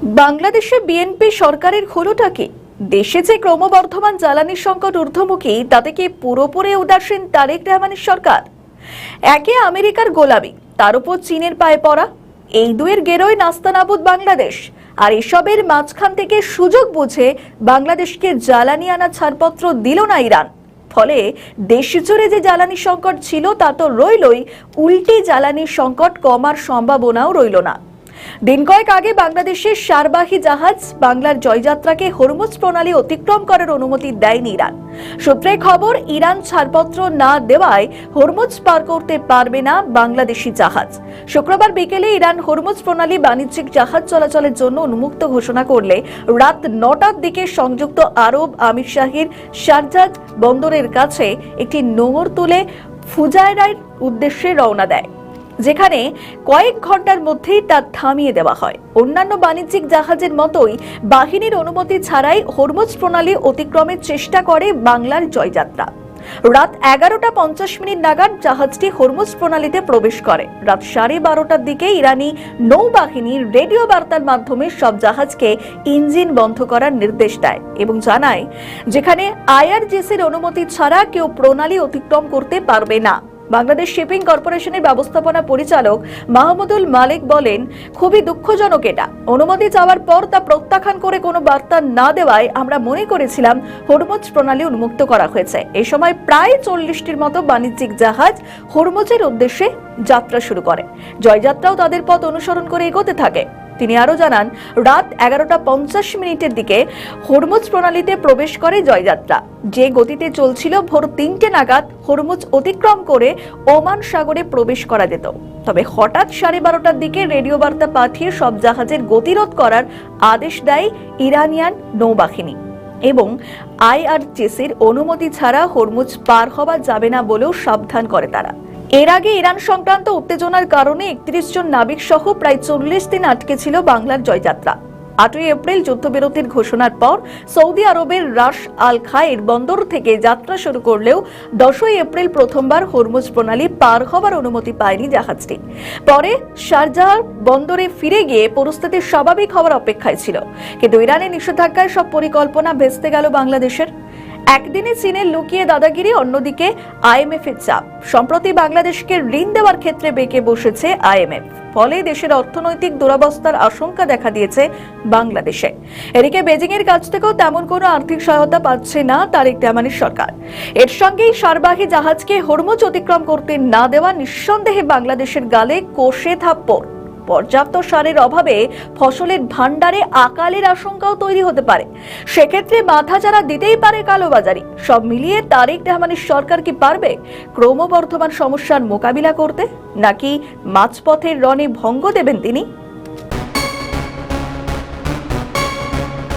বাংলাদেশে বিএনপি সরকারের হলোটা কি? দেশে যে ক্রমবর্ধমান জ্বালানি সংকট ঊর্ধ্বমুখী, তাতে কি পুরোপুরি উদাসীন তারেক রহমানের সরকার? একে আমেরিকার গোলামি, তার উপর চীনের পায়ে পড়া, এই দুয়ের গেরোয় নাস্তানাবুদ বাংলাদেশ। আর এসবের মাঝখান থেকে সুযোগ বুঝে বাংলাদেশকে জ্বালানি আনা ছাড়পত্র দিল না ইরান। ফলে দেশ জুড়ে যে জ্বালানি সংকট ছিল তা তো রইলই, উল্টে জ্বালানি সংকট কমার সম্ভাবনাও রইল না। দিন কয়েক আগে বাংলাদেশের সারবাহী জাহাজ বাংলার জয়যাত্রাকে হরমুজ প্রণালী অতিক্রম করার অনুমতি দেয়নি ইরান। সূত্রে খবর, ইরান ছাড়পত্র না দেওয়ায় হরমুজ পার করতে পারবে না বাংলাদেশি জাহাজ। শুক্রবার বিকেলে ইরান হরমুজ প্রণালী বাণিজ্যিক জাহাজ চলাচলের জন্য উন্মুক্ত ঘোষণা করলে রাত 9টার দিকে সংযুক্ত আরব আমিরশাহীর শারজাহ বন্দরের কাছে একটি নোঙর তুলে ফুজায়রার উদ্দেশ্যে রওনা দেয়, যেখানে কয়েক ঘন্টার মধ্যেই তা থামিয়ে দেওয়া হয়। অন্যান্য বাণিজ্যিক জাহাজের মতোই বাহিনীর অনুমতি ছাড়াই হরমুজ প্রণালী অতিক্রমের চেষ্টা করে বাংলার জয়যাত্রা। রাত 11:50 নাগাদ জাহাজটি হরমুজ প্রণালীতে প্রবেশ করে। রাত 12:30টার দিকে ইরানি নৌবাহিনীর রেডিও বার্তার মাধ্যমে সব জাহাজকে ইঞ্জিন বন্ধ করার নির্দেশ দেয় এবং জানায়, যেখানে আইআরজিসির অনুমতি ছাড়া কেউ প্রণালী অতিক্রম করতে পারবে না। বাংলাদেশ শিপিং কর্পোরেশনের ব্যবস্থাপনা পরিচালক মাহমুদুল মালিক বলেন, খুবই দুঃখজনক এটা। অনুমতি চাওয়ার পর তা প্রত্যাখ্যান করে কোনো বার্তা না দেওয়ায় আমরা মনে করেছিলাম হরমুজ প্রণালী উন্মুক্ত করা হয়েছে। এই সময় প্রায় 40টির মতো বাণিজ্যিক জাহাজ হরমুজের উদ্দেশ্যে যাত্রা শুরু করে। জয়যাত্রাও তাদের পথ অনুসরণ করে এগোতে থাকে। তিনি আরো জানান, রাত 11:50 দিকে হরমুজ প্রণালীতে প্রবেশ করে জয়যাত্রা। যে গতিতে চলছিল, ভোর 3টে নাগাদ হরমুজ অতিক্রম করে ওমান সাগরে প্রবেশ করা যেত। তবে হঠাৎ 12:30টার দিকে রেডিও বার্তা পাঠিয়ে সব জাহাজের গতিরোধ করার আদেশ দেয় ইরানিয়ান নৌবাহিনী এবং আইআরজিসির অনুমতি ছাড়া হরমুজ পার হওয়া যাবে না বলেও সাবধান করে তারা। এর আগে ইরান সংক্রান্ত উত্তেজনার কারণে 31 জন নাবিক সহ প্রায় 40 দিন আটকে ছিল বাংলার জয়যাত্রা। 8ই এপ্রিল যুদ্ধবিরতির ঘোষণার পর সৌদি আরবের রাস আল খায়ের বন্দর থেকে যাত্রা শুরু করলেও 10ই এপ্রিল প্রথমবার হরমুজ প্রণালী পার হওয়ার অনুমতি পায়নি জাহাজটি। পরে শারজাহ বন্দরে ফিরে গিয়ে পরিস্থিতি স্বাভাবিক হওয়ার অপেক্ষায় ছিল, কিন্তু ইরানের নিষেধাজ্ঞায় সব পরিকল্পনা ভেস্তে গেল বাংলাদেশের। একদিনে চীনের লুকিয়ে দাদাগিরি, অন্যদিকে আইএমএফ এর চাপ। সম্প্রতি বাংলাদেশকে ঋণ দেওয়ার ক্ষেত্রে বেঁকে বসেছে আইএমএফ। ফলে দেশের অর্থনৈতিক দুরবস্থার আশঙ্কা দেখা দিয়েছে বাংলাদেশে। এদিকে বেজিং এর কাছ থেকেও তেমন কোনো আর্থিক সহায়তা পাচ্ছে না তারেক রহমানের সরকার। এর সঙ্গেই সারবাহী জাহাজকে হরমুজ অতিক্রম করতে না দেওয়া নিঃসন্দেহে বাংলাদেশের গালে কষে থাপ্পড়। পর্যাপ্ত সারের অভাবে ফসলের ভান্ডারে আকালের আশঙ্কাও তৈরি হতে পারে। সেক্ষেত্রে মাথা যারা দিতেই পারে কালোবাজারি। সব মিলিয়ে তারেক রহমানের সরকার কি পারবে ক্রমবর্ধমান সমস্যার মোকাবিলা করতে, নাকি মাঝপথের রণে ভঙ্গ দেবেন তিনি?